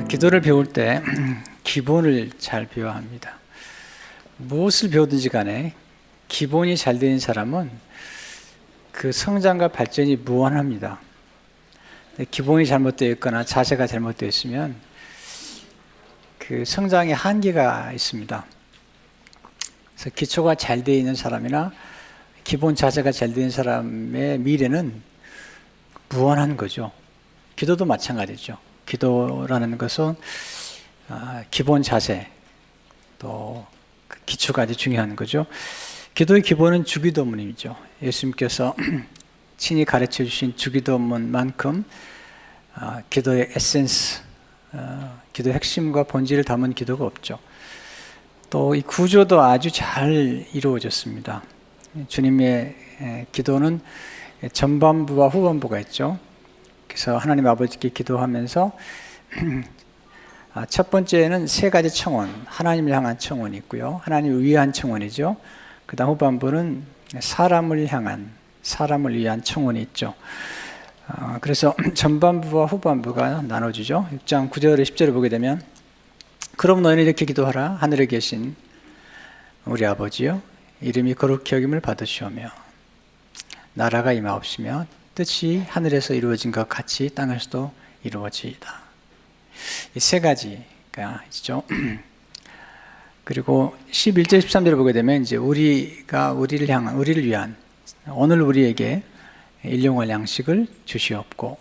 기도를 배울 때 기본을 잘 배워야 합니다. 무엇을 배우든지 간에 기본이 잘 되는 사람은 그 성장과 발전이 무한합니다. 기본이 잘못되어 있거나 자세가 잘못되어 있으면 그 성장에 한계가 있습니다. 그래서 기초가 잘 되어 있는 사람이나 기본 자세가 잘 되는 사람의 미래는 무한한 거죠. 기도도 마찬가지죠. 기도라는 것은 기본 자세, 또 기초가 아주 중요한 거죠. 기도의 기본은 주기도문이죠. 예수님께서 친히 가르쳐 주신 주기도문만큼 기도의 에센스, 기도의 핵심과 본질을 담은 기도가 없죠. 또 이 구조도 아주 잘 이루어졌습니다. 주님의 기도는 전반부와 후반부가 있죠. 그래서 하나님 아버지께 기도하면서 첫 번째는 세 가지 청원, 하나님을 향한 청원이 있고요. 하나님을 위한 청원이죠. 그 다음 후반부는 사람을 위한 청원이 있죠. 그래서 전반부와 후반부가 나눠지죠. 6장 9절에 10절을 보게 되면 그럼 너희는 이렇게 기도하라. 하늘에 계신 우리 아버지여, 이름이 거룩히 여김을 받으시오며 나라가 임하옵시며 뜻이 하늘에서 이루어진 것 같이 땅에서도 이루어지이다. 이 세 가지가 있죠. 그리고 11절 13절을 보게 되면 이제 우리를 위한 오늘 우리에게 일용할 양식을 주시옵고,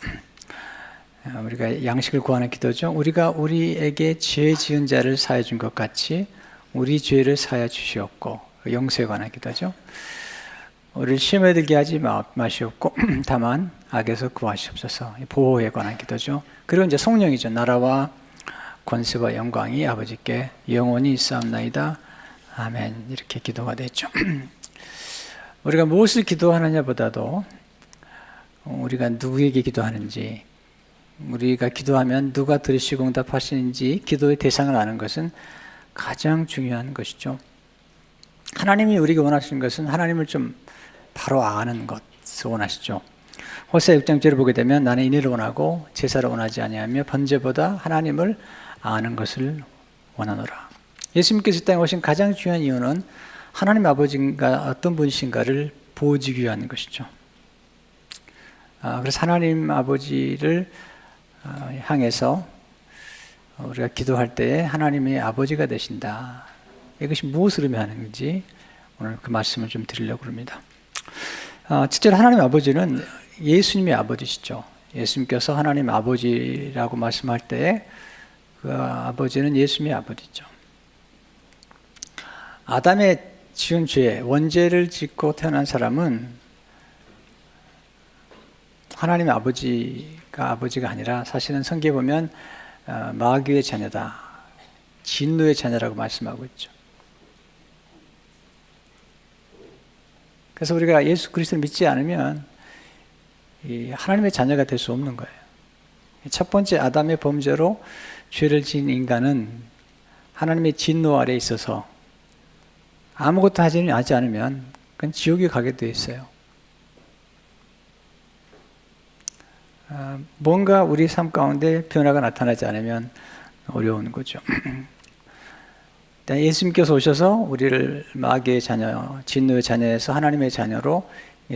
우리가 양식을 구하는 기도죠. 우리가 우리에게 죄 지은 자를 사해 준 것 같이 우리 죄를 사해 주시옵고, 용서에 관한 기도죠. 우리를 시험에 들게 하지 마시옵고 다만 악에서 구하시옵소서, 보호에 관한 기도죠. 그리고 이제 성령이죠. 나라와 권세와 영광이 아버지께 영원히 있사옵나이다. 아멘. 이렇게 기도가 됐죠. 우리가 무엇을 기도하느냐보다도 우리가 누구에게 기도하는지, 우리가 기도하면 누가 들으시고 응답하시는지 기도의 대상을 아는 것은 가장 중요한 것이죠. 하나님이 우리가 원하시는 것은 하나님을 좀 바로 아는 것을 원하시죠. 호세아 6장절을 보게 되면 나는 인의를 원하고 제사를 원하지 아니하며 번제보다 하나님을 아는 것을 원하노라. 예수님께서 이 땅에 오신 가장 중요한 이유는 하나님 아버지가 어떤 분이신가를 보여주기 위한 것이죠. 그래서 하나님 아버지를 향해서 우리가 기도할 때에 하나님의 아버지가 되신다. 이것이 무엇을 의미하는지 오늘 그 말씀을 좀 드리려고 합니다. 첫째로 하나님 아버지는 예수님의 아버지시죠. 예수님께서 하나님 아버지라고 말씀할 때 그 아버지는 예수님의 아버지죠. 아담의 지은 죄, 원죄를 짓고 태어난 사람은 하나님의 아버지가 아니라 사실은 성경에 보면 마귀의 자녀다, 진노의 자녀라고 말씀하고 있죠. 그래서 우리가 예수 그리스도를 믿지 않으면 하나님의 자녀가 될 수 없는 거예요. 첫 번째 아담의 범죄로 죄를 지은 인간은 하나님의 진노 아래에 있어서 아무것도 하지 않으면 그건 지옥에 가게 되어 있어요. 뭔가 우리 삶 가운데 변화가 나타나지 않으면 어려운 거죠. 예수님께서 오셔서 우리를 마귀의 자녀, 진노의 자녀에서 하나님의 자녀로,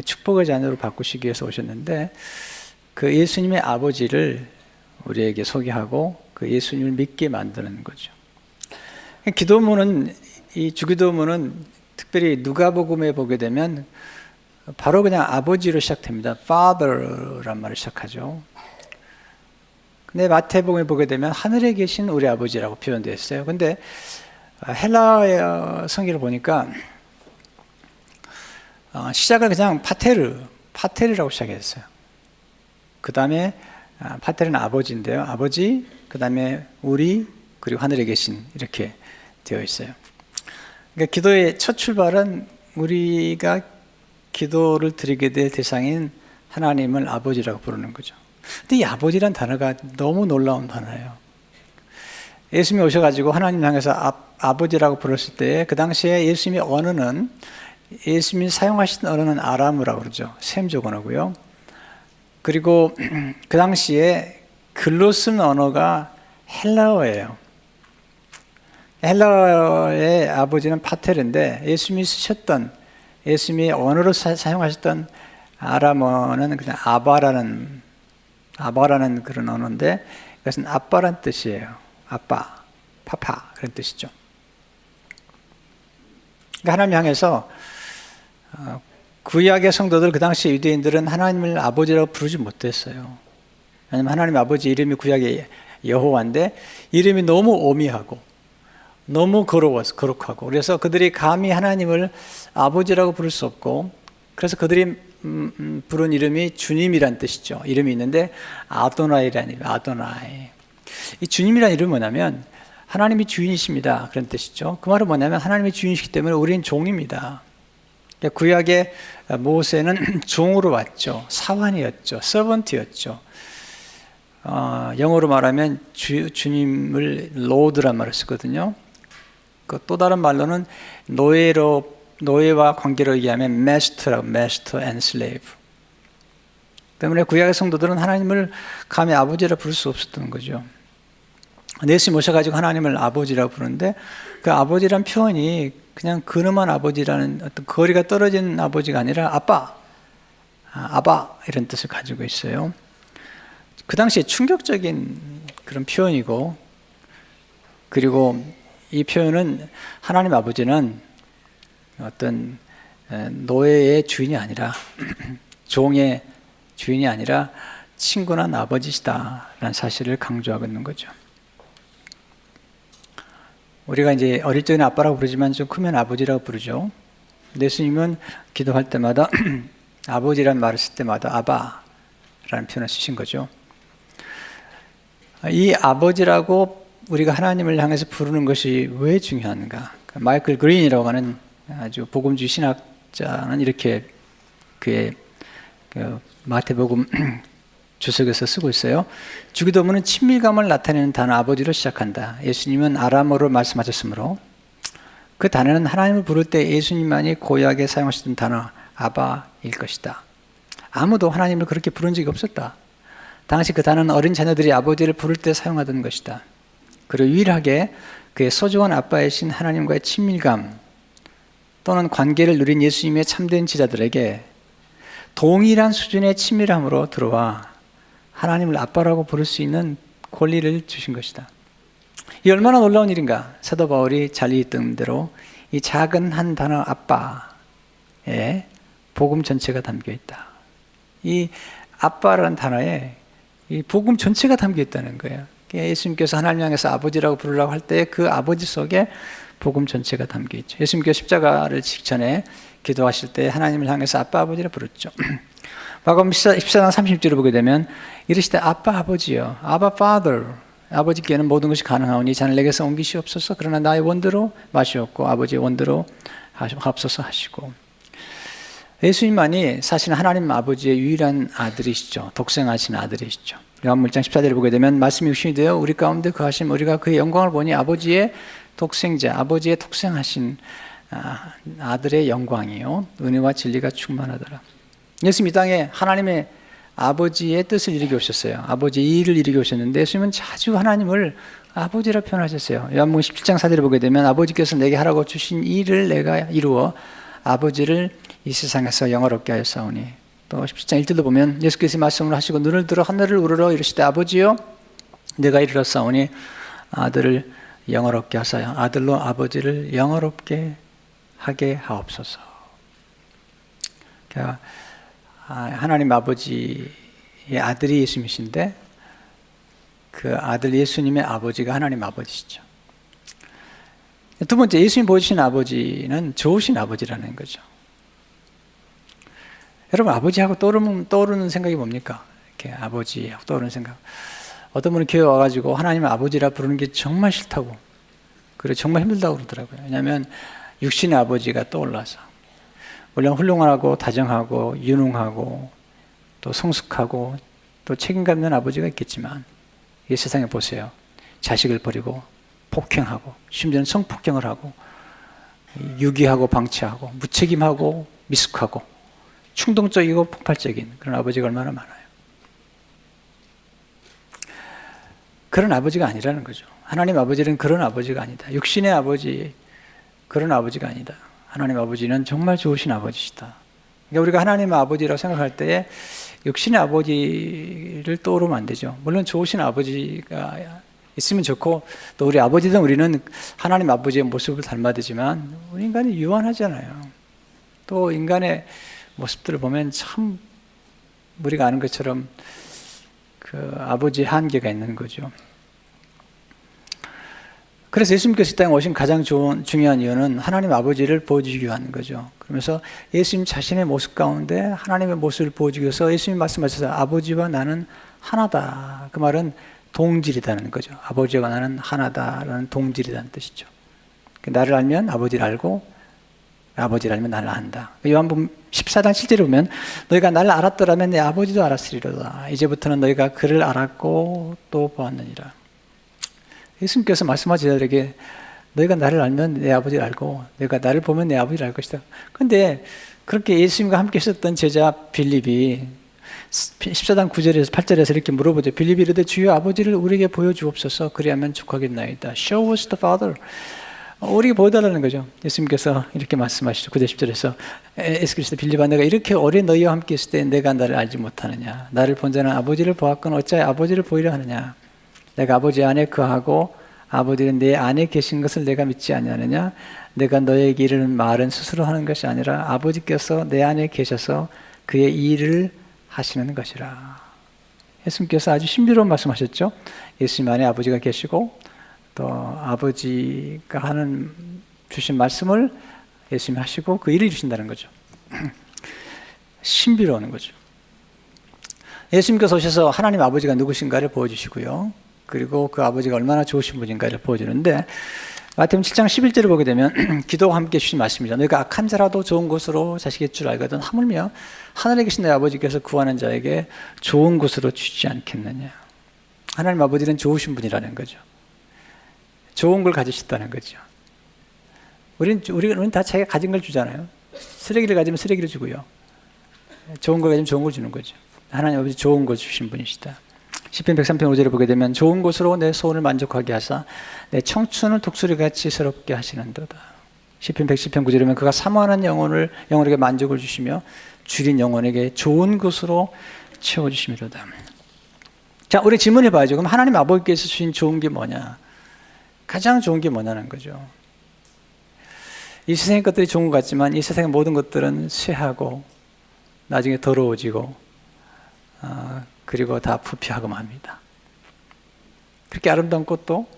축복의 자녀로 바꾸시기 위해서 오셨는데 그 예수님의 아버지를 우리에게 소개하고 그 예수님을 믿게 만드는 거죠. 기도문은, 이 주기도문은 특별히 누가복음에 보게 되면 바로 그냥 아버지로 시작됩니다. Father란 말을 시작하죠. 근데 마태복음에 보게 되면 하늘에 계신 우리 아버지라고 표현되어 있어요. 근데 헬라어 성경을 보니까 시작을 그냥 파테르라고 시작했어요. 그 다음에 파테르는 아버지인데요. 아버지, 그 다음에 우리, 그리고 하늘에 계신, 이렇게 되어 있어요. 그러니까 기도의 첫 출발은 우리가 기도를 드리게 될 대상인 하나님을 아버지라고 부르는 거죠. 근데 이 아버지란 단어가 너무 놀라운 단어예요. 예수님이 오셔가지고 하나님 향해서 아버지라고 불렀을 때 그 당시에 예수님의 언어는, 예수님이 사용하신 언어는 아람어라고 그러죠. 셈족 언어고요. 그리고 그 당시에 글로 쓴 언어가 헬라어예요. 헬라어의 아버지는 파텔인데 예수님이 쓰셨던, 예수님이 언어로 사용하셨던 아람어는 그냥 아바라는 그런 언어인데 이것은 아빠란 뜻이에요. 아빠, 파파 그런 뜻이죠. 그러니까 하나님 향해서 구약의 성도들, 그 당시 유대인들은 하나님을 아버지라고 부르지 못했어요. 왜냐하면 하나님 아버지 이름이 구약의 여호와인데 이름이 너무 오미하고 너무 거룩하고 그래서 그들이 감히 하나님을 아버지라고 부를 수 없고, 그래서 그들이 부른 이름이 주님이란 뜻이죠. 이름이 있는데 아도나이라는 이름, 아도나이. 이 주님이라는 이름은 뭐냐면 하나님이 주인이십니다 그런 뜻이죠. 그 말은 뭐냐면 하나님이 주인이시기 때문에 우리는 종입니다. 구약의 모세는 종으로 왔죠. 사환이었죠. 서번트였죠. 영어로 말하면 주님을 로드란 말을 쓰거든요. 또 다른 말로는 노예와 관계로 얘기하면 master and slave. 때문에 구약의 성도들은 하나님을 감히 아버지라 부를 수 없었던 거죠. 예수님 오셔가지고 하나님을 아버지라고 부르는데 그 아버지란 표현이 그냥 근엄한 아버지라는 어떤 거리가 떨어진 아버지가 아니라 아빠, 아바 이런 뜻을 가지고 있어요. 그 당시에 충격적인 그런 표현이고, 그리고 이 표현은 하나님 아버지는 어떤 노예의 주인이 아니라 종의 주인이 아니라 친근한 아버지시다라는 사실을 강조하고 있는 거죠. 우리가 이제 어릴 적에는 아빠라고 부르지만 좀 크면 아버지라고 부르죠. 예수님은 기도할 때마다 아버지라는 말을 쓸 때마다 아바라는 표현을 쓰신 거죠. 이 아버지라고 우리가 하나님을 향해서 부르는 것이 왜 중요한가? 마이클 그린이라고 하는 아주 복음주의 신학자는 이렇게 그의 마태복음 주석에서 쓰고 있어요. 주기도문은 친밀감을 나타내는 단어 아버지로 시작한다. 예수님은 아람어로 말씀하셨으므로 그 단어는 하나님을 부를 때 예수님만이 고약에 사용하시던 단어 아바일 것이다. 아무도 하나님을 그렇게 부른 적이 없었다. 당시 그 단어는 어린 자녀들이 아버지를 부를 때 사용하던 것이다. 그리고 유일하게 그의 소중한 아빠이신 하나님과의 친밀감 또는 관계를 누린 예수님의 참된 지자들에게 동일한 수준의 친밀함으로 들어와 하나님을 아빠라고 부를 수 있는 권리를 주신 것이다. 이 얼마나 놀라운 일인가. 사도 바울이 잘 읽던 대로 이 작은 한 단어 아빠에 복음 전체가 담겨 있다. 이 아빠라는 단어에 이 복음 전체가 담겨 있다는 거예요. 예수님께서 하나님 향해서 아버지라고 부르려고 할 때 그 아버지 속에 복음 전체가 담겨 있죠. 예수님께서 십자가를 직전에 기도하실 때 하나님을 향해서 아빠 아버지라 부르죠. 마가복음 14장 30절을 보게 되면 이르시되 아빠 아버지여, 아바 파더, 아버지께는 모든 것이 가능하오니 자는 내게서 옮기시옵소서. 그러나 나의 원대로 마시옵고 아버지의 원대로 하옵소서 하시고, 예수님만이 사실 하나님 아버지의 유일한 아들이시죠. 독생하신 아들이시죠. 요한복음 1장 14절을 보게 되면 말씀이 육신이 되어 우리 가운데 거하심 우리가 그의 영광을 보니 아버지의 독생자, 아버지의 독생하신 아들의 영광이요 은혜와 진리가 충만하더라. 예수님 이 땅에 하나님의 아버지의 뜻을 이루게 오셨어요. 아버지의 일을 이루게 오셨는데 예수님은 자주 하나님을 아버지라 표현하셨어요. 요한복음 17장 4절을 보게 되면 아버지께서 내게 하라고 주신 일을 내가 이루어 아버지를 이 세상에서 영화롭게 하였사오니, 또 17장 1절도 보면 예수께서 말씀을 하시고 눈을 들어 하늘을 우러러 이르시되 아버지여 내가 이르렀사오니 아들을 영화롭게 하사요 아들로 아버지를 영화롭게 하게 하옵소서. 그러니까 하나님 아버지의 아들이 예수님이신데 그 아들 예수님의 아버지가 하나님 아버지시죠. 두 번째, 예수님 보여주신 아버지는 좋으신 아버지라는 거죠. 여러분, 아버지하고 떠오르는 생각이 뭡니까? 이렇게 아버지하고 떠오르는 생각. 어떤 분은 교회 와가지고 하나님을 아버지라 부르는 게 정말 싫다고, 그리고 정말 힘들다고 그러더라고요. 왜냐하면 육신의 아버지가 떠올라서. 물론 훌륭하고 다정하고 유능하고 또 성숙하고 또 책임감 있는 아버지가 있겠지만 이 세상에 보세요. 자식을 버리고 폭행하고 심지어는 성폭행을 하고 유기하고 방치하고 무책임하고 미숙하고 충동적이고 폭발적인 그런 아버지가 얼마나 많아요. 그런 아버지가 아니라는 거죠. 하나님 아버지는 그런 아버지가 아니다. 육신의 아버지, 그런 아버지가 아니다. 하나님 아버지는 정말 좋으신 아버지시다. 그러니까 우리가 하나님 아버지라고 생각할 때에 육신의 아버지를 떠오르면 안 되죠. 물론 좋으신 아버지가 있으면 좋고, 또 우리 아버지든 우리는 하나님 아버지의 모습을 닮아야 되지만, 우리 인간이 유한하잖아요. 또 인간의 모습들을 보면 참 우리가 아는 것처럼 그 아버지의 한계가 있는 거죠. 그래서 예수님께서 이 땅에 오신 가장 중요한 이유는 하나님 아버지를 보여주기 위한 거죠. 그러면서 예수님 자신의 모습 가운데 하나님의 모습을 보여주기 위해서 예수님이 말씀하셔서 아버지와 나는 하나다. 그 말은 동질이라는 거죠. 아버지와 나는 하나다라는 동질이라는 뜻이죠. 나를 알면 아버지를 알고 아버지를 알면 나를 안다. 요한복음 14장 7절에 보면 너희가 나를 알았더라면 내 아버지도 알았으리로다. 이제부터는 너희가 그를 알았고 또 보았느니라. 예수님께서 말씀하신 자들에게 너희가 나를 알면 내 아버지를 알고 너희가 나를 보면 내 아버지를 알 것이다. 그런데 그렇게 예수님과 함께 있었던 제자 빌립이 14장 9절에서 8절에서 이렇게 물어보죠. 빌립이 이르되 주여 아버지를 우리에게 보여주옵소서 그리하면 족하겠나이다. Show us the Father. 우리에게 보여달라는 거죠. 예수님께서 이렇게 말씀하시죠. 9절 10절에서 예수 그리스도 빌립아 내가 이렇게 오래 너희와 함께 있을 때 내가 나를 알지 못하느냐. 나를 본 자는 아버지를 보았거늘 어찌하여 아버지를 보이려 하느냐. 내가 아버지 안에 거하고 아버지는 내 안에 계신 것을 내가 믿지 아니하느냐. 내가 너에게 이르는 말은 스스로 하는 것이 아니라 아버지께서 내 안에 계셔서 그의 일을 하시는 것이라. 예수님께서 아주 신비로운 말씀하셨죠. 예수님 안에 아버지가 계시고 또 아버지가 하는 주신 말씀을 예수님이 하시고 그 일을 주신다는 거죠. 신비로운 거죠. 예수님께서 오셔서 하나님 아버지가 누구신가를 보여주시고요. 그리고 그 아버지가 얼마나 좋으신 분인가를 보여주는데 마태복음 7장 11절을 보게 되면 기도와 함께 주신 말씀이죠. 너희가 악한 자라도 좋은 곳으로 자식의 줄 알거든 하물며 하늘에 계신 내 아버지께서 구하는 자에게 좋은 곳으로 주시지 않겠느냐. 하나님 아버지는 좋으신 분이라는 거죠. 좋은 걸 가지셨다는 거죠. 우리는 다 자기가 가진 걸 주잖아요. 쓰레기를 가지면 쓰레기를 주고요. 좋은 걸 가지면 좋은 걸 주는 거죠. 하나님 아버지 좋은 걸 주신 분이시다. 시편 103편 5절을 보게 되면 좋은 곳으로 내 소원을 만족하게 하사 내 청춘을 독수리같이 새롭게 하시는도다. 시편 110편 9절에 보면 그가 사모하는 영혼에게 만족을 주시며 줄인 영혼에게 좋은 곳으로 채워주심이로다. 자, 우리 질문해 봐야죠. 그럼 하나님 아버지께서 주신 좋은 게 뭐냐? 가장 좋은 게 뭐냐는 거죠. 이 세상의 것들이 좋은 것 같지만 이 세상의 모든 것들은 쇠하고 나중에 더러워지고 그리고 다 부패하고 맙니다. 그렇게 아름다운 꽃도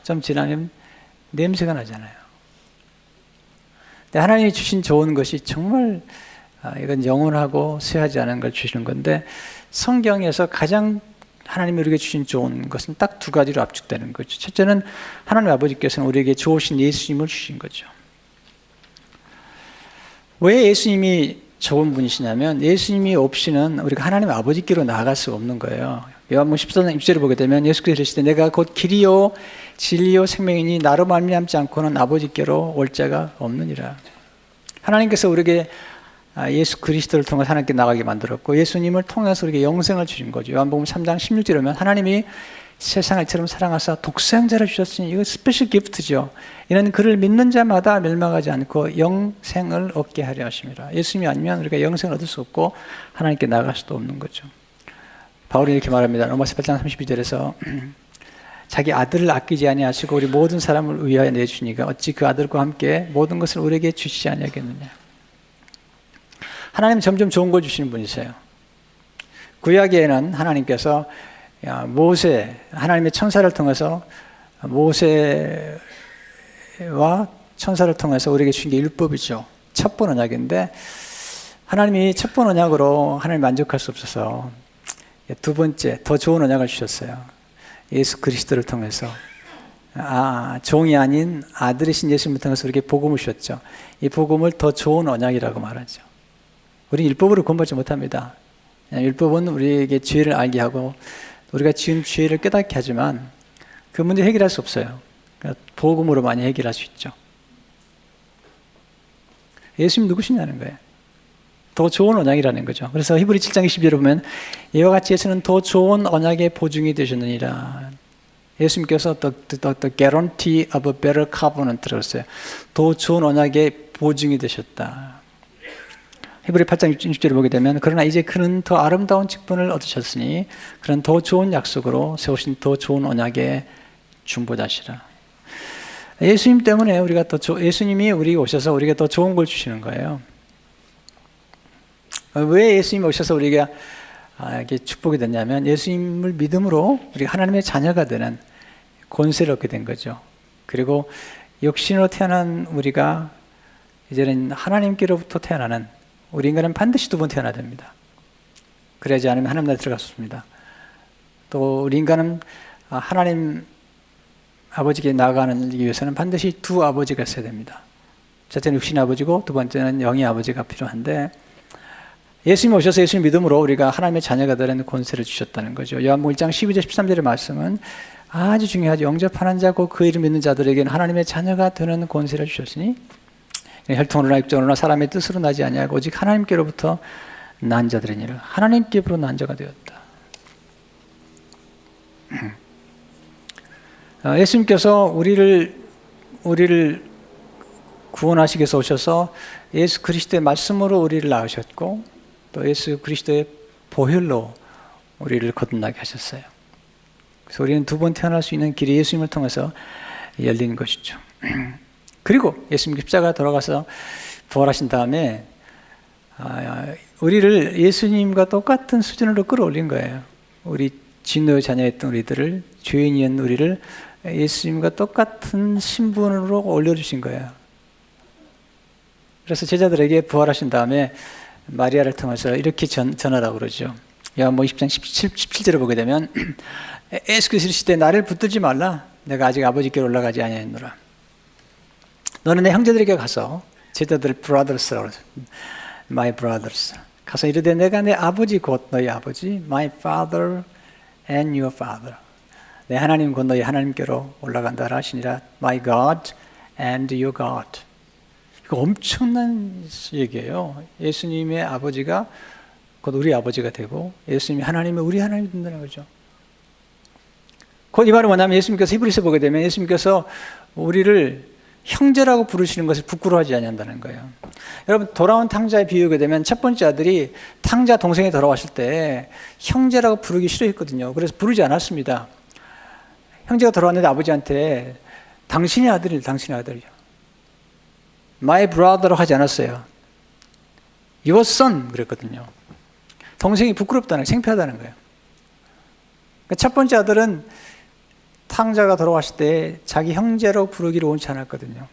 좀 지나면 냄새가 나잖아요. 근데 하나님이 주신 좋은 것이 정말 이건 영원하고 쇠하지 않은 걸 주시는 건데 성경에서 가장 하나님이 우리에게 주신 좋은 것은 딱 두 가지로 압축되는 거죠. 첫째는 하나님 아버지께서는 우리에게 좋으신 예수님을 주신 거죠. 왜 예수님이 좋은 분이시냐면 예수님이 없이는 우리가 하나님 아버지께로 나아갈 수 없는 거예요. 요한복음 14장 6절을 보게 되면 예수께서 이르시되 내가 곧 길이요 진리요 생명이니 나로 말미암지 않고는 아버지께로 올 자가 없느니라. 하나님께서 우리에게 예수 그리스도를 통해 하나님께 나가게 만들었고 예수님을 통해서 우리에게 영생을 주신 거죠. 요한복음 3장 16절에 보면 하나님이 세상을 이처럼 사랑하사 독생자를 주셨으니 이거 스페셜 기프트죠. 이는 그를 믿는 자마다 멸망하지 않고 영생을 얻게 하려 하심이라. 예수님이 아니면 우리가 영생을 얻을 수 없고 하나님께 나아갈 수도 없는 거죠. 바울이 이렇게 말합니다. 로마서 8장 32절에서 자기 아들을 아끼지 아니하시고 우리 모든 사람을 위하여 내주니까 어찌 그 아들과 함께 모든 것을 우리에게 주시지 아니하겠느냐. 하나님은 점점 좋은 걸 주시는 분이세요. 구약에는 하나님께서 모세, 하나님의 천사를 통해서 모세와 천사를 통해서 우리에게 주신 게 율법이죠. 첫 번 언약인데 하나님이 첫 번 언약으로 하나님 만족할 수 없어서 두 번째 더 좋은 언약을 주셨어요. 예수 그리스도를 통해서 종이 아닌 아들이신 예수님을 통해서 우리에게 복음을 주셨죠. 이 복음을 더 좋은 언약이라고 말하죠. 우리는 율법으로 구원받지 못합니다. 율법은 우리에게 죄를 알게 하고 우리가 지은 죄를 깨닫게 하지만 그 문제 해결할 수 없어요. 그러니까 복음으로 많이 해결할 수 있죠. 예수님 누구시냐는 거예요. 더 좋은 언약이라는 거죠. 그래서 히브리 7장 20절에 보면 이와 같이 예수는 더 좋은 언약의 보증이 되셨느니라. 예수님께서 the guarantee of a better covenant라고 했어요. 더 좋은 언약의 보증이 되셨다. 히브리 8장 6절을 보게 되면 그러나 이제 그는 더 아름다운 직분을 얻으셨으니 그는 더 좋은 약속으로 세우신 더 좋은 언약의 중보자시라. 예수님 때문에 우리가 예수님이 우리에게 오셔서 우리에게 더 좋은 걸 주시는 거예요. 왜 예수님이 오셔서 우리가 이렇게 축복이 됐냐면 예수님을 믿음으로 우리가 하나님의 자녀가 되는 권세를 얻게 된 거죠. 그리고 육신으로 태어난 우리가 이제는 하나님께로부터 태어나는 우리 인간은 반드시 두 번 태어나야 됩니다. 그러지 않으면 하나님 나라에 들어갈 수 없습니다. 또 우리 인간은 하나님 아버지께 나아가는 위해서는 반드시 두 아버지가 있어야 됩니다. 첫째는 육신의 아버지고 두 번째는 영의 아버지가 필요한데 예수님 오셔서 예수님 믿음으로 우리가 하나님의 자녀가 되는 권세를 주셨다는 거죠. 요한복음 1장 12절 13절의 말씀은 아주 중요하죠. 영접하는 자고 그 이름 믿는 자들에게는 하나님의 자녀가 되는 권세를 주셨으니 혈통으로나 육정으로나 사람의 뜻으로 나지 아니하고 오직 하나님께로부터 난 자들이니라. 하나님께로 난 자가 되었다. 예수님께서 우리를 구원하시기 위해서 오셔서 예수 그리스도의 말씀으로 우리를 낳으셨고 또 예수 그리스도의 보혈로 우리를 거듭나게 하셨어요. 그래서 우리는 두 번 태어날 수 있는 길이 예수님을 통해서 열린 것이죠. 그리고 예수님 십자가 돌아가서 부활하신 다음에 우리를 예수님과 똑같은 수준으로 끌어올린 거예요. 우리 진노의 자녀였던 우리들을, 죄인이었던 우리를 예수님과 똑같은 신분으로 올려주신 거예요. 그래서 제자들에게 부활하신 다음에 마리아를 통해서 이렇게 전하라고 그러죠. 요한복음 20장 17절을 보게 되면 예수께서 시대 나를 붙들지 말라. 내가 아직 아버지께로 올라가지 아니하였노라. 너는 내 형제들에게 가서 제자들 brothers라고 그러죠. My brothers. 가서 이르되 내가 내 아버지 곧 너희 아버지 my father and your father. 내 하나님 곧 너희 하나님께로 올라간다 하시니라. My God and your God. 이거 엄청난 얘기예요. 예수님의 아버지가 곧 우리 아버지가 되고 예수님이 하나님이 우리 하나님이 된다는 거죠. 곧 이 말은 뭐냐면 예수님께서 히브리서 보게 되면 예수님께서 우리를 형제라고 부르시는 것을 부끄러워하지 않는다는 거예요. 여러분 돌아온 탕자의 비유가 되면 첫 번째 아들이 탕자 동생이 돌아왔을 때 형제라고 부르기 싫어했거든요. 그래서 부르지 않았습니다. 형제가 돌아왔는데 아버지한테 당신의 아들이요, 당신의 아들이요. My brother라고 하지 않았어요. Your son 그랬거든요. 동생이 부끄럽다는, 창피하다는 거예요. 그러니까 첫 번째 아들은 탕자가 돌아왔을 때 자기 형제로 부르기를 원치 않았거든요.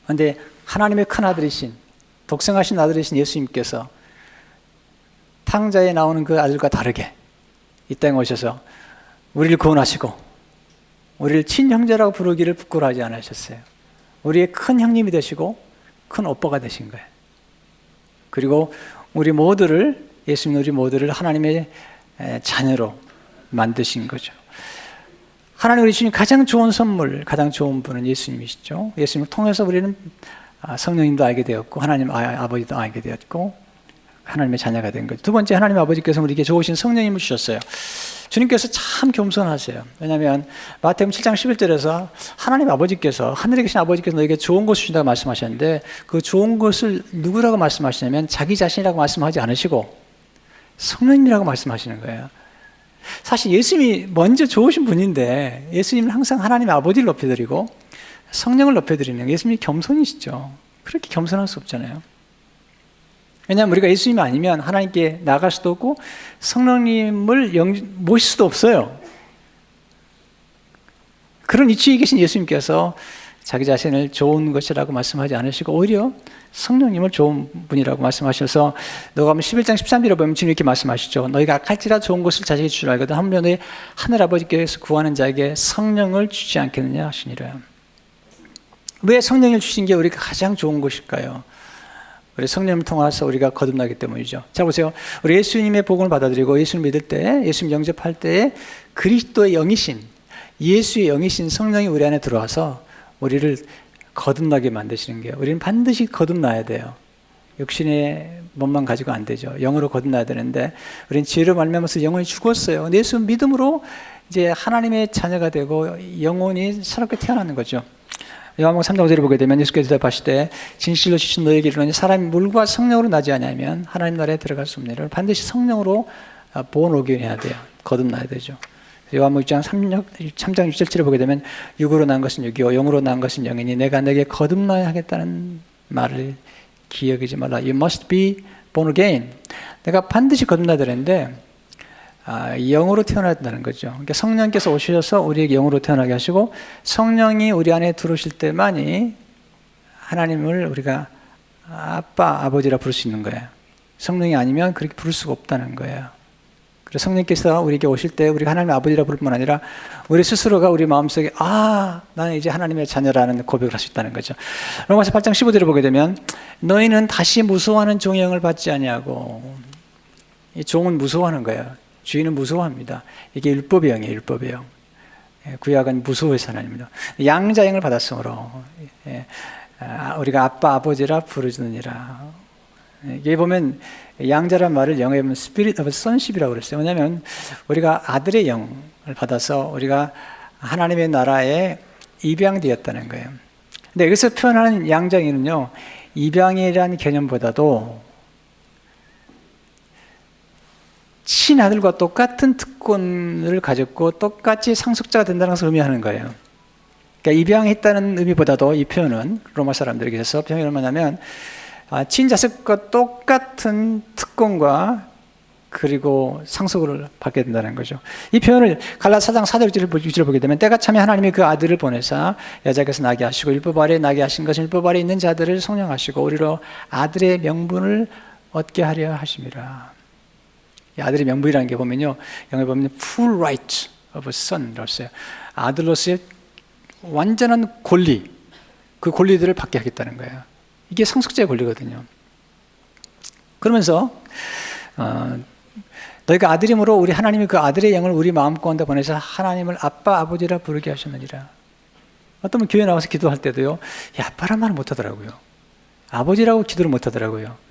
그런데 하나님의 큰 아들이신, 독생하신 아들이신 예수님께서 탕자에 나오는 그 아들과 다르게 이 땅에 오셔서 우리를 구원하시고 우리를 친형제라고 부르기를 부끄러워하지 않으셨어요. 우리의 큰 형님이 되시고 큰 오빠가 되신 거예요. 그리고 우리 모두를, 예수님 우리 모두를 하나님의 자녀로 만드신 거죠. 하나님 우리 주님 가장 좋은 선물, 가장 좋은 분은 예수님이시죠. 예수님을 통해서 우리는 성령님도 알게 되었고 하나님 아버지도 알게 되었고 하나님의 자녀가 된 거죠. 두 번째, 하나님 아버지께서 우리에게 좋으신 성령님을 주셨어요. 주님께서 참 겸손하세요. 왜냐하면 마태복음 7장 11절에서 하나님 아버지께서, 하늘에 계신 아버지께서 너에게 좋은 것을 주신다고 말씀하셨는데 그 좋은 것을 누구라고 말씀하시냐면 자기 자신이라고 말씀하지 않으시고 성령님이라고 말씀하시는 거예요. 사실 예수님이 먼저 좋으신 분인데 예수님은 항상 하나님 아버지를 높여드리고 성령을 높여드리는, 예수님이 겸손이시죠. 그렇게 겸손할 수 없잖아요. 왜냐하면 우리가 예수님 아니면 하나님께 나아갈 수도 없고 성령님을 모실 수도 없어요. 그런 위치에 계신 예수님께서 자기 자신을 좋은 것이라고 말씀하지 않으시고 오히려 성령님을 좋은 분이라고 말씀하셔서 너가 11장 13절에 보면 지금 이렇게 말씀하시죠. 너희가 악할지라 좋은 것을 자식이 주줄 알거든 하물며 너희 하늘아버지께서 구하는 자에게 성령을 주지 않겠느냐 하시니라. 왜 성령을 주신 게 우리가 가장 좋은 것일까요? 우리 성령을 통해서 우리가 거듭나기 때문이죠. 자 보세요. 우리 예수님의 복음을 받아들이고 예수를 믿을 때, 예수님 영접할 때 그리스도의 영이신, 예수의 영이신 성령이 우리 안에 들어와서 우리를 거듭나게 만드시는 거예요. 우리는 반드시 거듭나야 돼요. 육신의 몸만 가지고 안 되죠. 영으로 거듭나야 되는데 우리는 지혜로 말미암아서 영혼이 죽었어요. 예수 믿음으로 이제 하나님의 자녀가 되고 영혼이 새롭게 태어나는 거죠. 요한복음 3장 5절을 보게 되면 예수께서 대답하실 때 진실로 주신 너에게 이르노니 사람이 물과 성령으로 나지 아니하면 하나님 나라에 들어갈 수 없느니라. 반드시 성령으로 born again 해야 돼요. 거듭나야 되죠. 요한복음 3장 6절을 보게 되면 육으로 난 것은 육이요 영으로 난 것은 영이니 내가 내게 거듭나야 하겠다는 말을 기억하지 말라. You must be born again. 내가 반드시 거듭나야 되는데 영으로 태어나야 된다는 거죠. 그러니까 성령께서 오셔서 우리에게 영으로 태어나게 하시고 성령이 우리 안에 들어오실 때만이 하나님을 우리가 아빠, 아버지라 부를 수 있는 거예요. 성령이 아니면 그렇게 부를 수가 없다는 거예요. 그래서 성령께서 우리에게 오실 때 우리가 하나님의 아버지라 부를 뿐 아니라 우리 스스로가 우리 마음속에 나는 이제 하나님의 자녀라는 고백을 할 수 있다는 거죠. 로마서 8장 15절을 보게 되면 너희는 다시 무서워하는 종의 영을 받지 아니하고, 이 종은 무서워하는 거예요. 주인은 무서워합니다. 이게 율법의 영이에요. 율법의 영. 구약은 무서워해서 하나님입니다. 양자영을 받았으므로 우리가 아빠 아버지라 부르느니라. 이게 보면 양자란 말을 영어에 보면 Spirit of Sonship이라고 그랬어요. 왜냐하면 우리가 아들의 영을 받아서 우리가 하나님의 나라에 입양되었다는 거예요. 근데 여기서 표현하는 양자영은요, 입양이라는 개념보다도 친아들과 똑같은 특권을 가졌고 똑같이 상속자가 된다는 것을 의미하는 거예요. 그러니까 입양했다는 의미보다도 이 표현은 로마 사람들에게서 표현을 뭐냐면 친자식과 똑같은 특권과 그리고 상속을 받게 된다는 거죠. 이 표현을 갈라디아 4장 4절 6절을 보게 되면 때가 차면 하나님이 그 아들을 보내사 여자에게서 나게 하시고 율법 아래 나게 하신 것은 율법 아래 있는 자들을 성령하시고 우리로 아들의 명분을 얻게 하려 하심이라. 이 아들의 명분이라는 게 보면요, 영어에 보면 full right of a son이라고 써요. 아들로서의 완전한 권리, 그 권리들을 받게 하겠다는 거예요. 이게 상속자의 권리거든요. 그러면서 너희가 아들이므로 우리 하나님이 그 아들의 영을 우리 마음 가운데 보내서 하나님을 아빠 아버지라 부르게 하셨느니라. 어떤 분 교회 나와서 기도할 때도요, 아빠란 말을 못하더라고요. 아버지라고 기도를 못하더라고요.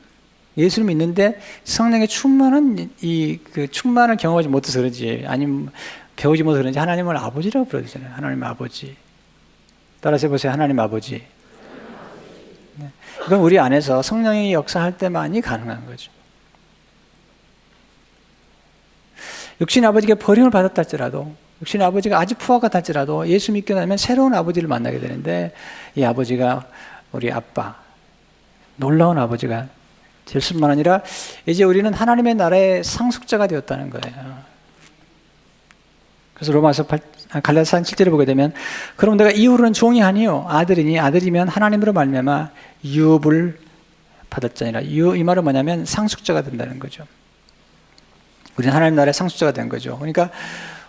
예수를 믿는데 성령의 충만한 그 충만을 경험하지 못해서 그런지 아니면 배우지 못해서 그런지 하나님을 아버지라고 부르잖아요. 하나님 아버지. 따라서 해보세요. 하나님 아버지. 네. 이건 우리 안에서 성령이 역사할 때만이 가능한 거죠. 육신의 아버지가 버림을 받았다 할지라도, 육신의 아버지가 아주 부하가 할지라도 예수 믿게 되면 새로운 아버지를 만나게 되는데 이 아버지가 우리 아빠, 놀라운 아버지가 될 뿐만 아니라 이제 우리는 하나님의 나라의 상속자가 되었다는 거예요. 그래서 갈라디아 7절에 보게 되면 그럼 내가 이후로는 종이 아니요 아들이니 아들이면 하나님으로 말미암아 유업을 받았자니라. 이 말은 뭐냐면 상속자가 된다는 거죠. 우리는 하나님 나라의 상속자가 된 거죠. 그러니까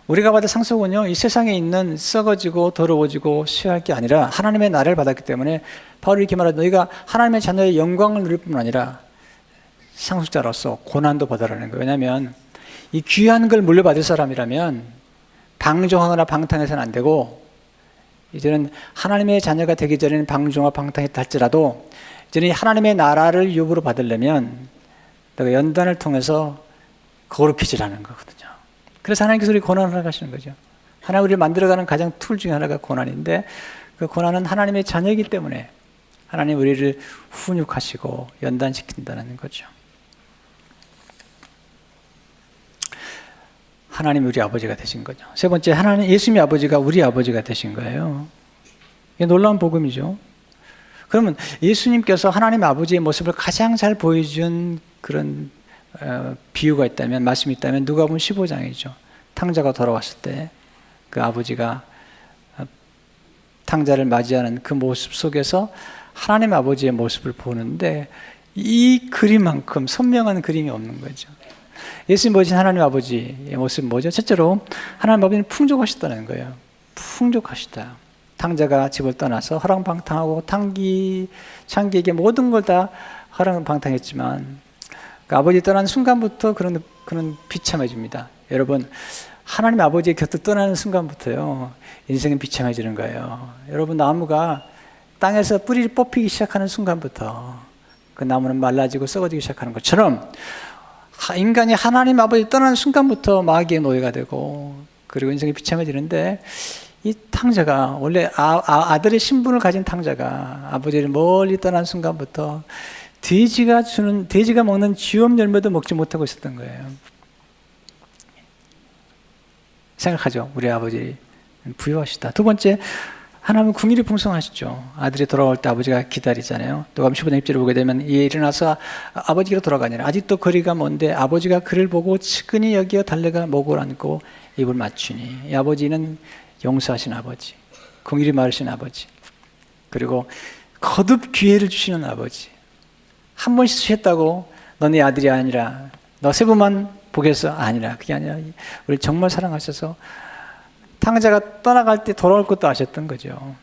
우리가 받은 상속은요, 이 세상에 있는 썩어지고 더러워지고 쇠할 게 아니라 하나님의 나라를 받았기 때문에 바로 이렇게 말하죠. 너희가 하나님의 자녀의 영광을 누릴 뿐만 아니라 상속자로서 고난도 받으라는 거예요. 왜냐하면 이 귀한 걸 물려받을 사람이라면 방종하거나 방탕해서는 안 되고, 이제는 하나님의 자녀가 되기 전에는 방종하고 방탕했다 할지라도 이제는 하나님의 나라를 유업으로 받으려면 내가 연단을 통해서 거룩해지라는 거거든요. 그래서 하나님께서 우리 고난을 하시는 거죠. 하나님 우리를 만들어가는 가장 툴 중에 하나가 고난인데, 그 고난은 하나님의 자녀이기 때문에 하나님 우리를 훈육하시고 연단시킨다는 거죠. 하나님 우리 아버지가 되신 거죠. 세 번째, 하나님 예수님의 아버지가 우리 아버지가 되신 거예요. 이게 놀라운 복음이죠. 그러면 예수님께서 하나님 아버지의 모습을 가장 잘 보여준 그런 비유가 있다면, 말씀이 있다면 누가복음 15장이죠. 탕자가 돌아왔을 때 그 아버지가 탕자를 맞이하는 그 모습 속에서 하나님 아버지의 모습을 보는데 이 그림만큼 선명한 그림이 없는 거죠. 예수님 보신 하나님 아버지의 모습은 뭐죠? 첫째로 하나님 아버지는 풍족하시다는 거예요. 풍족하시다. 탕자가 집을 떠나서 허랑방탕하고 창기에게 모든 걸 다 허랑방탕했지만 그 아버지 떠난 순간부터 그런 비참해집니다. 여러분, 하나님 아버지의 곁을 떠나는 순간부터요, 인생은 비참해지는 거예요. 여러분, 나무가 땅에서 뿌리를 뽑히기 시작하는 순간부터 그 나무는 말라지고 썩어지기 시작하는 것처럼 인간이 하나님 아버지 떠나는 순간부터 마귀의 노예가 되고 그리고 인생이 비참해지는데 이 탕자가 원래 아들의 신분을 가진 탕자가 아버지를 멀리 떠난 순간부터 돼지가 먹는 쥐엄 열매도 먹지 못하고 있었던 거예요. 생각하죠. 우리 아버지 부유하시다. 두 번째, 하나님은 궁일이 풍성하시죠. 아들이 돌아올 때 아버지가 기다리잖아요. 누가복음 15장 1절을 보게 되면 이에 일어나서 아버지께로 돌아가니라. 아직도 거리가 먼데 아버지가 그를 보고 측은히 여기어 달려가 목을 안고 입을 맞추니, 이 아버지는 용서하신 아버지, 궁일이 많으신 아버지, 그리고 거듭 기회를 주시는 아버지. 한 번 실수했다고 너 내 아들이 아니라, 너 세 번만 보겠어? 아니라, 그게 아니라 우리를 정말 사랑하셔서 탕자가 떠나갈 때 돌아올 것도 아셨던 거죠.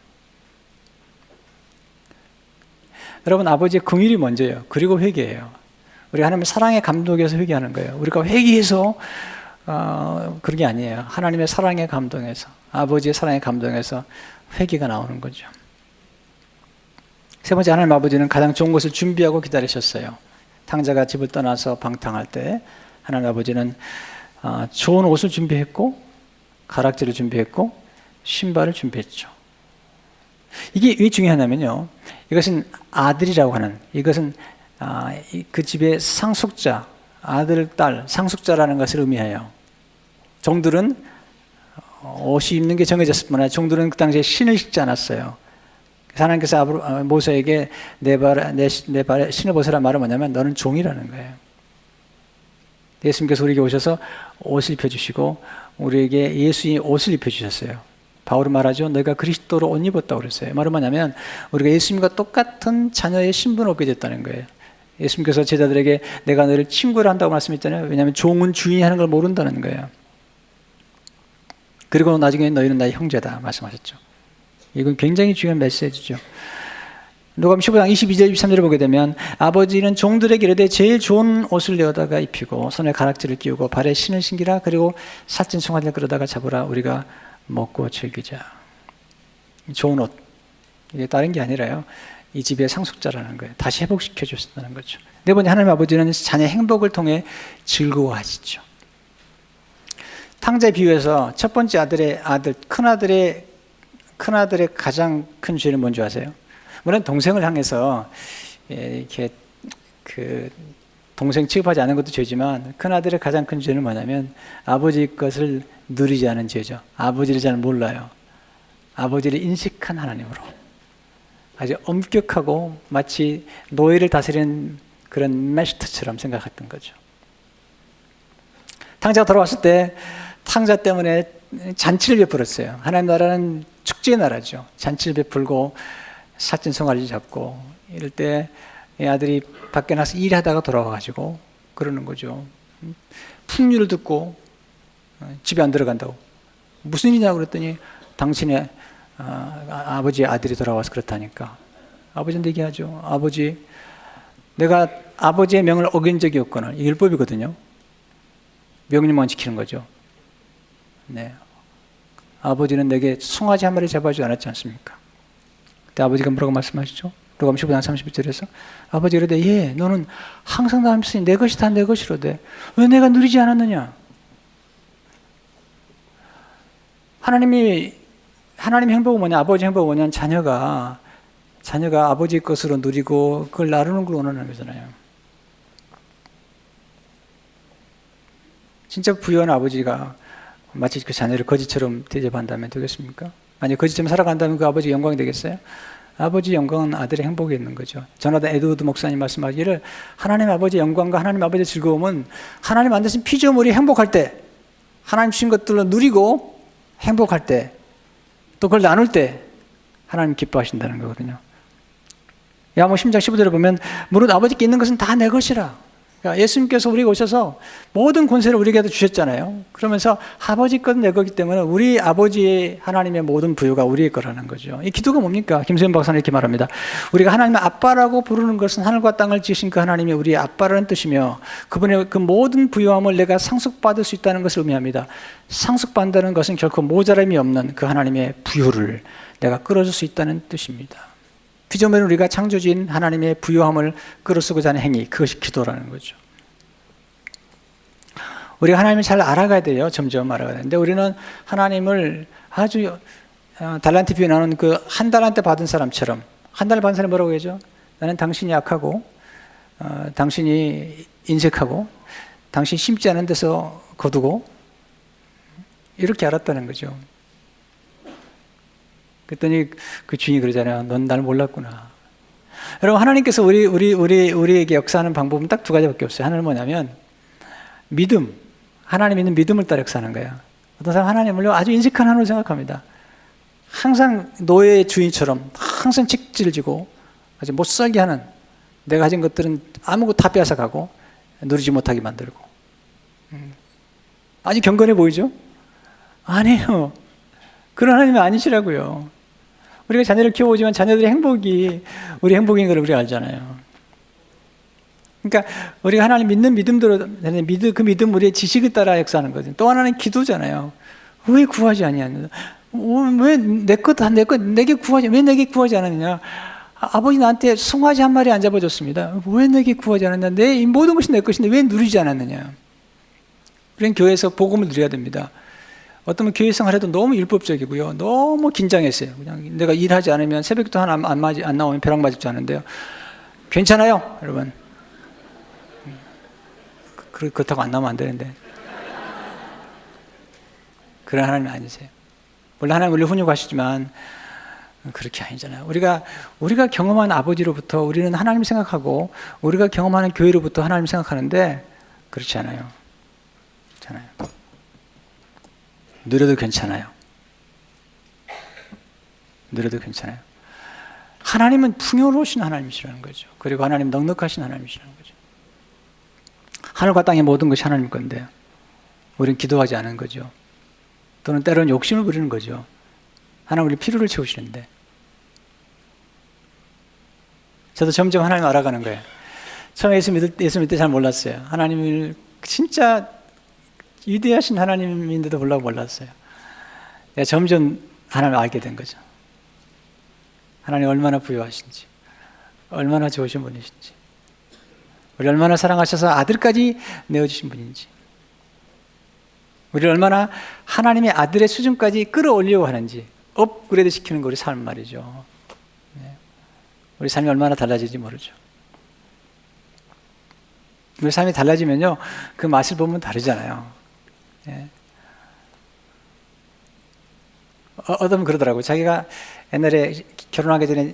여러분, 아버지의 긍휼이 먼저예요. 그리고 회개예요. 우리가 하나님의 사랑의 감동에서 회개하는 거예요. 우리가 회개해서 그런 게 아니에요. 하나님의 사랑의 감동에서, 아버지의 사랑의 감동에서 회개가 나오는 거죠. 세 번째, 하나님 아버지는 가장 좋은 것을 준비하고 기다리셨어요. 탕자가 집을 떠나서 방탕할 때 하나님 아버지는 좋은 옷을 준비했고, 가락지를 준비했고, 신발을 준비했죠. 이게 왜 중요하냐면요, 이것은 아들이라고 하는, 이것은 그 집의 상속자, 아들, 딸, 상속자라는 것을 의미해요. 종들은 옷이 입는 게 정해졌을 뿐만 아니라 종들은 그 당시에 신을 신지 않았어요. 하나님께서 모세에게 내 발에 신을 벗으라 말은 뭐냐면 너는 종이라는 거예요. 예수님께서 우리에게 오셔서 옷을 입혀주시고 우리에게 예수의 옷을 입혀주셨어요. 바울은 말하죠. 너희가 그리스도로 옷 입었다고 그랬어요. 말은 뭐냐면 우리가 예수님과 똑같은 자녀의 신분을 얻게 됐다는 거예요. 예수님께서 제자들에게 내가 너희를 친구를 한다고 말씀했잖아요. 왜냐하면 종은 주인이 하는 걸 모른다는 거예요. 그리고 나중에 너희는 나의 형제다 말씀하셨죠. 이건 굉장히 중요한 메시지죠. 누가복음 15장 22절 23절을 보게 되면 아버지는 종들에게 이르되 제일 좋은 옷을 내어다가 입히고 손에 가락지를 끼우고 발에 신을 신기라. 그리고 살찐 송아지를 끌어다가 잡으라. 우리가 먹고 즐기자. 좋은 옷, 이게 다른 게 아니라요, 이 집의 상속자라는 거예요. 다시 회복시켜 주셨다는 거죠. 네 번째, 하나님 아버지는 자녀의 행복을 통해 즐거워하시죠. 탕자의 비유에서 첫 번째 큰아들의 가장 큰 죄는 뭔지 아세요? 물론 동생을 향해서 이렇게 그 동생 취급하지 않은 것도 죄지만 큰아들의 가장 큰 죄는 뭐냐면 아버지 것을 누리지 않은 죄죠. 아버지를 잘 몰라요. 아버지를 인식한 하나님으로 아주 엄격하고 마치 노예를 다스리는 그런 마스터처럼 생각했던 거죠. 탕자가 돌아왔을 때 탕자 때문에 잔치를 베풀었어요. 하나님 나라는 축제의 나라죠. 잔치를 베풀고 살찐 송아지 잡고 이럴 때 이 아들이 밖에 나서 일하다가 돌아와가지고 그러는 거죠. 풍류를 듣고 집에 안 들어간다고. 무슨 일이냐고 그랬더니 당신의 아버지의 아들이 돌아와서 그렇다니까. 아버지는 얘기하죠. 아버지, 내가 아버지의 명을 어긴 적이 없거늘. 이게 율법이거든요. 명령만 지키는 거죠. 네. 아버지는 내게 송아지 한 마리 잡아주지 않았지 않습니까? 그때 아버지가 뭐라고 말씀하시죠? 누가복음 15장 31절에서 아버지가 이르되 예, 너는 항상 나 없으니 내 것이 다 내 것이로되 왜 내가 누리지 않았느냐? 하나님 행복은 뭐냐? 아버지 행복은 뭐냐? 자녀가 아버지 것으로 누리고 그걸 나누는 걸 원하는 거잖아요. 진짜 부유한 아버지가 마치 그 자녀를 거지처럼 대접한다면 되겠습니까? 아니, 거지처럼 살아간다면 그 아버지 영광이 되겠어요? 아버지 영광은 아들의 행복에 있는 거죠. 조나단 에드워드 목사님 말씀하기를 하나님 아버지의 영광과 하나님 아버지의 즐거움은 하나님 만드신 피조물이 행복할 때, 하나님 주신 것들로 누리고 행복할 때, 또 그걸 나눌 때 하나님 기뻐하신다는 거거든요. 야고보 10장 15절에 보면 무릇 아버지께 있는 것은 다 내 것이라. 그러니까 예수님께서 우리가 오셔서 모든 권세를 우리에게 주셨잖아요. 그러면서 아버지 것은 내 거기 때문에 우리 아버지의 하나님의 모든 부유가 우리의 거라는 거죠. 이 기도가 뭡니까? 김수현 박사는 이렇게 말합니다. 우리가 하나님의 아빠라고 부르는 것은 하늘과 땅을 지으신 그 하나님이 우리의 아빠라는 뜻이며 그분의 그 모든 부유함을 내가 상속받을 수 있다는 것을 의미합니다. 상속받는다는 것은 결코 모자람이 없는 그 하나님의 부유를 내가 끌어줄 수 있다는 뜻입니다. 피조물은 우리가 창조주인 하나님의 부요함을 끌어쓰고자 하는 행위, 그것이 기도라는 거죠. 우리가 하나님을 잘 알아가야 돼요. 점점 알아가야 되는데 우리는 하나님을 아주 달란트 비유 나눈 그 한 달란트 받은 사람처럼, 한 달 받은 사람이 뭐라고 하죠? 나는 당신이 약하고 당신이 인색하고 당신 심지 않은 데서 거두고 이렇게 알았다는 거죠. 그랬더니 그 주인이 그러잖아요. 넌 날 몰랐구나. 여러분, 하나님께서 우리에게 역사하는 방법은 딱 두 가지밖에 없어요. 하나는 뭐냐면 믿음, 하나님 있는 믿음을 따라 역사하는 거예요. 어떤 사람 하나님을 아주 인식한 하나로 생각합니다. 항상 노예의 주인처럼 항상 책질을 지고 아주 못살게 하는, 내가 가진 것들은 아무것도 다 빼앗아가고 누리지 못하게 만들고. 아주 경건해 보이죠? 아니에요. 그런 하나님이 아니시라고요. 우리가 자녀를 키워오지만 자녀들의 행복이 우리 행복인 걸 우리가 알잖아요. 그러니까 우리가 하나님 믿는 믿음대로, 그 믿음 우리의 지식을 따라 역사하는 거죠. 또 하나는 기도잖아요. 왜 구하지 않냐? 왜 내게 구하지, 왜 내게 구하지 않았느냐? 아버지 나한테 송아지 한 마리 안 잡아줬습니다. 왜 내게 구하지 않았냐? 내 모든 것이 내 것인데 왜 누리지 않았느냐? 우리는 교회에서 복음을 누려야 됩니다. 어떤 교회 생활해도 너무 율법적이고요. 너무 긴장했어요. 그냥 내가 일하지 않으면 새벽도 하나 안 나오면 벼락 맞을 줄 아는데요. 괜찮아요, 여러분. 그렇다고 안 나오면 안 되는데. 그런 하나님 아니세요. 물론 하나님 우리를 훈육하시지만 그렇게 아니잖아요. 우리가 경험한 아버지로부터 우리는 하나님 생각하고 우리가 경험하는 교회로부터 하나님 생각하는데 그렇지 않아요. 그렇잖아요. 느려도 괜찮아요. 느려도 괜찮아요. 하나님은 풍요로우신 하나님이시라는 거죠. 그리고 하나님 넉넉하신 하나님이시라는 거죠. 하늘과 땅의 모든 것이 하나님 건데 우리는 기도하지 않은 거죠. 또는 때로는 욕심을 부리는 거죠. 하나님 우리 필요를 채우시는데. 저도 점점 하나님 알아가는 거예요. 처음에 예수 믿을 때 잘 몰랐어요. 하나님을 진짜 위대하신 하나님인데도 불구하고 몰랐어요. 내가 점점 하나님을 알게 된 거죠. 하나님 얼마나 부유하신지, 얼마나 좋으신 분이신지, 우리 얼마나 사랑하셔서 아들까지 내어주신 분인지, 우리 얼마나 하나님의 아들의 수준까지 끌어올리려고 하는지, 업그레이드 시키는 거 우리 삶 말이죠. 우리 삶이 얼마나 달라질지 모르죠. 우리 삶이 달라지면요, 그 맛을 보면 다르잖아요. 예. 어떤 분 그러더라고요. 자기가 옛날에 결혼하기 전에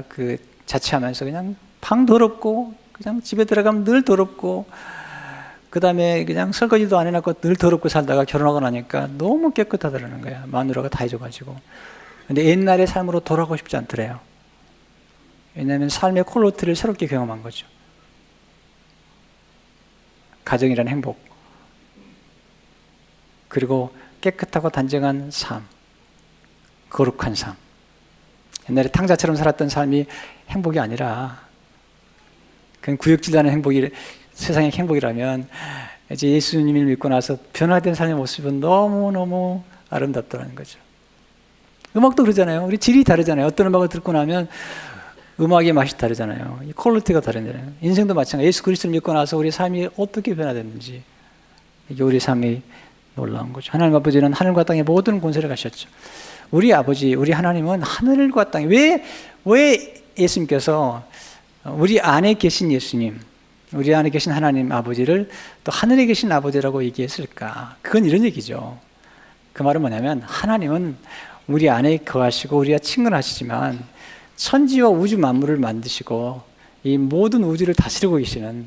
그 자취하면서 그냥 방 더럽고 그냥 집에 들어가면 늘 더럽고 그 다음에 그냥 설거지도 안 해놨고 늘 더럽고 살다가 결혼하고 나니까 너무 깨끗하더라는 거야. 마누라가 다 해줘가지고. 근데 옛날의 삶으로 돌아가고 싶지 않더래요. 왜냐하면 삶의 퀄리티를 새롭게 경험한 거죠. 가정이라는 행복, 그리고 깨끗하고 단정한 삶, 거룩한 삶. 옛날에 탕자처럼 살았던 삶이 행복이 아니라 그냥 구역질하는 행복이 세상의 행복이라면 이제 예수님을 믿고 나서 변화된 삶의 모습은 너무너무 아름답다는 거죠. 음악도 그러잖아요. 우리 질이 다르잖아요. 어떤 음악을 듣고 나면 음악의 맛이 다르잖아요. 이 퀄리티가 다르잖아요. 인생도 마찬가지예요. 예수 그리스도를 믿고 나서 우리 삶이 어떻게 변화됐는지, 이게 우리 삶이 놀라운 거죠. 하나님 아버지는 하늘과 땅의 모든 권세를 가셨죠. 우리 아버지, 우리 하나님은 하늘과 땅. 왜 예수님께서 우리 안에 계신 예수님, 우리 안에 계신 하나님 아버지를 또 하늘에 계신 아버지라고 얘기했을까? 그건 이런 얘기죠. 그 말은 뭐냐면 하나님은 우리 안에 거하시고 우리와 친근하시지만 천지와 우주 만물을 만드시고 이 모든 우주를 다스리고 계시는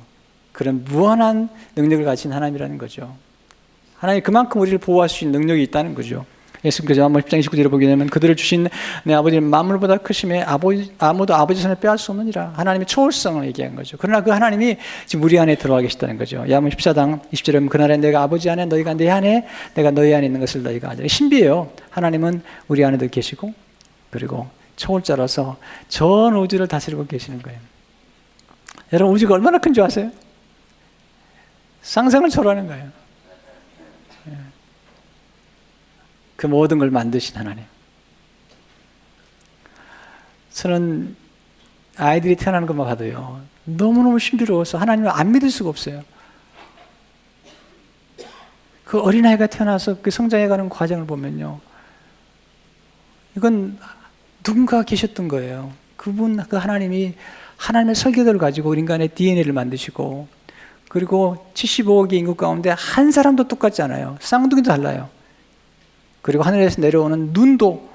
그런 무한한 능력을 가진 하나님이라는 거죠. 하나님이 그만큼 우리를 보호할 수 있는 능력이 있다는 거죠. 예수님께서 한번 10장 29절에 보게 되면 그들을 주신 내 아버지는 만물보다 크심에 아무도 아버지 손에 빼앗을 수 없느니라. 하나님의 초월성을 얘기한 거죠. 그러나 그 하나님이 지금 우리 안에 들어와 계시다는 거죠. 야고보 14장 20절에 보면 그날에 내가 아버지 안에 너희가 내 안에 내가 너희 안에 있는 것을 너희가 알리라. 신비해요. 하나님은 우리 안에도 계시고 그리고 초월자라서 전 우주를 다스리고 계시는 거예요. 여러분 우주가 얼마나 큰 줄 아세요? 상상을 초월하는 거예요. 그 모든 걸 만드신 하나님. 저는 아이들이 태어나는 것만 봐도요, 너무너무 신비로워서 하나님을 안 믿을 수가 없어요. 그 어린아이가 태어나서 그 성장해가는 과정을 보면요, 이건 누군가가 계셨던 거예요. 그 하나님이 하나님의 설계도를 가지고 인간의 DNA를 만드시고, 그리고 75억의 인구 가운데 한 사람도 똑같지 않아요. 쌍둥이도 달라요. 그리고 하늘에서 내려오는 눈도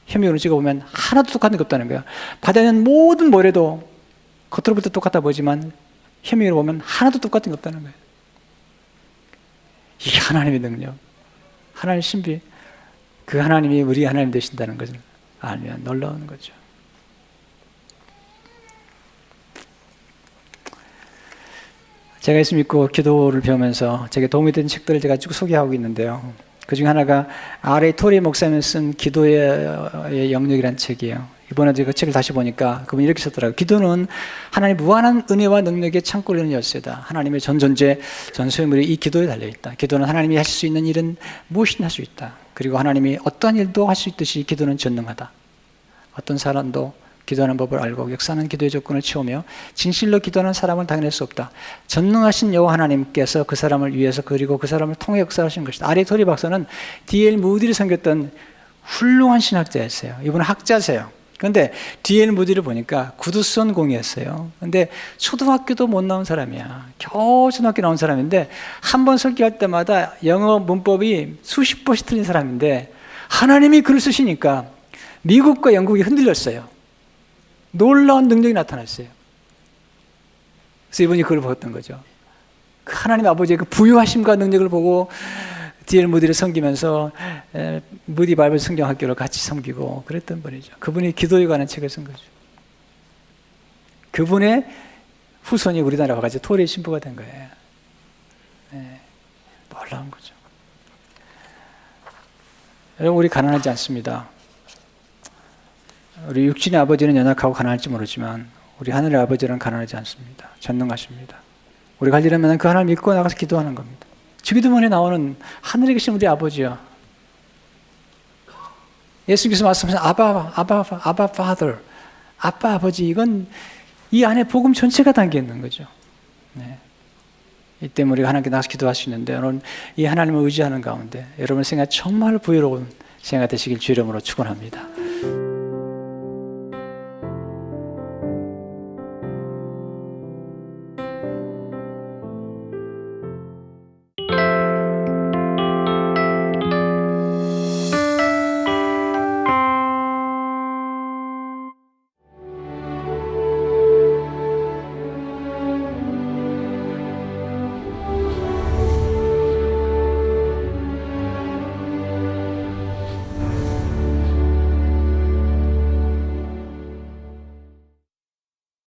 현미경으로 찍어보면 하나도 똑같은 게 없다는 거예요. 바다에 있는 모든 모래도 겉으로 볼 때 똑같아 보이지만 현미경으로 보면 하나도 똑같은 게 없다는 거예요. 이게 하나님의 능력, 하나님의 신비, 그 하나님이 우리 하나님 되신다는 것을 알면 놀라운 거죠. 제가 예수 믿고 기도를 배우면서 제게 도움이 된 책들을 제가 쭉 소개하고 있는데요, 그 중에 하나가 R.A. 토리 목사님이 쓴 기도의 영역이라는 책이에요. 이번에 제가 그 책을 다시 보니까 그분이 이렇게 썼더라고요. 기도는 하나님의 무한한 은혜와 능력의 창고를 여는 열쇠다. 하나님의 전 존재, 전 소유물이 이 기도에 달려있다. 기도는 하나님이 하실 수 있는 일은 무엇이나 할 수 있다. 그리고 하나님이 어떠한 일도 할 수 있듯이 기도는 전능하다. 어떤 사람도 기도하는 법을 알고 역사하는 기도의 조건을 채우며 진실로 기도하는 사람을 당해낼 수 없다. 전능하신 여호와 하나님께서 그 사람을 위해서 그리고 그 사람을 통해 역사하신 것이다. R.A. 토리 박사는 D.L. 무디를 섬겼던 훌륭한 신학자였어요. 이분은 학자세요. 그런데 D.L. 무디를 보니까 구두선 공이었어요. 근데 초등학교도 못 나온 사람이야. 겨우 초등학교 나온 사람인데 한 번 설교할 때마다 영어 문법이 수십 번씩 틀린 사람인데 하나님이 글을 쓰시니까 미국과 영국이 흔들렸어요. 놀라운 능력이 나타났어요. 그래서 이분이 그걸 보았던 거죠. 그 하나님 아버지의 그 부유하심과 능력을 보고 D.L. 무디를 섬기면서 무디 바이블 성경학교를 같이 섬기고 그랬던 분이죠. 그분이 기도에 관한 책을 쓴 거죠. 그분의 후손이 우리나라에 와가지고 토리 신부가 된 거예요. 네, 놀라운 거죠. 여러분, 우리 가난하지 않습니다. 우리 육신의 아버지는 연약하고 가난할지 모르지만 우리 하늘의 아버지는 가난하지 않습니다. 전능하십니다. 우리가 할 일은 그 하나님을 믿고 나가서 기도하는 겁니다. 주기도문에 나오는 하늘에 계신 우리 아버지요, 예수께서 말씀하신 아바 파더, 아빠 아버지, 이건 이 안에 복음 전체가 담겨 있는 거죠. 네. 이 때문에 우리가 하나님께 나가서 기도할 수 있는데, 오늘 이 하나님을 의지하는 가운데 여러분의 생활 정말 부유로운 생활 되시길 주의 이름으로 축원합니다.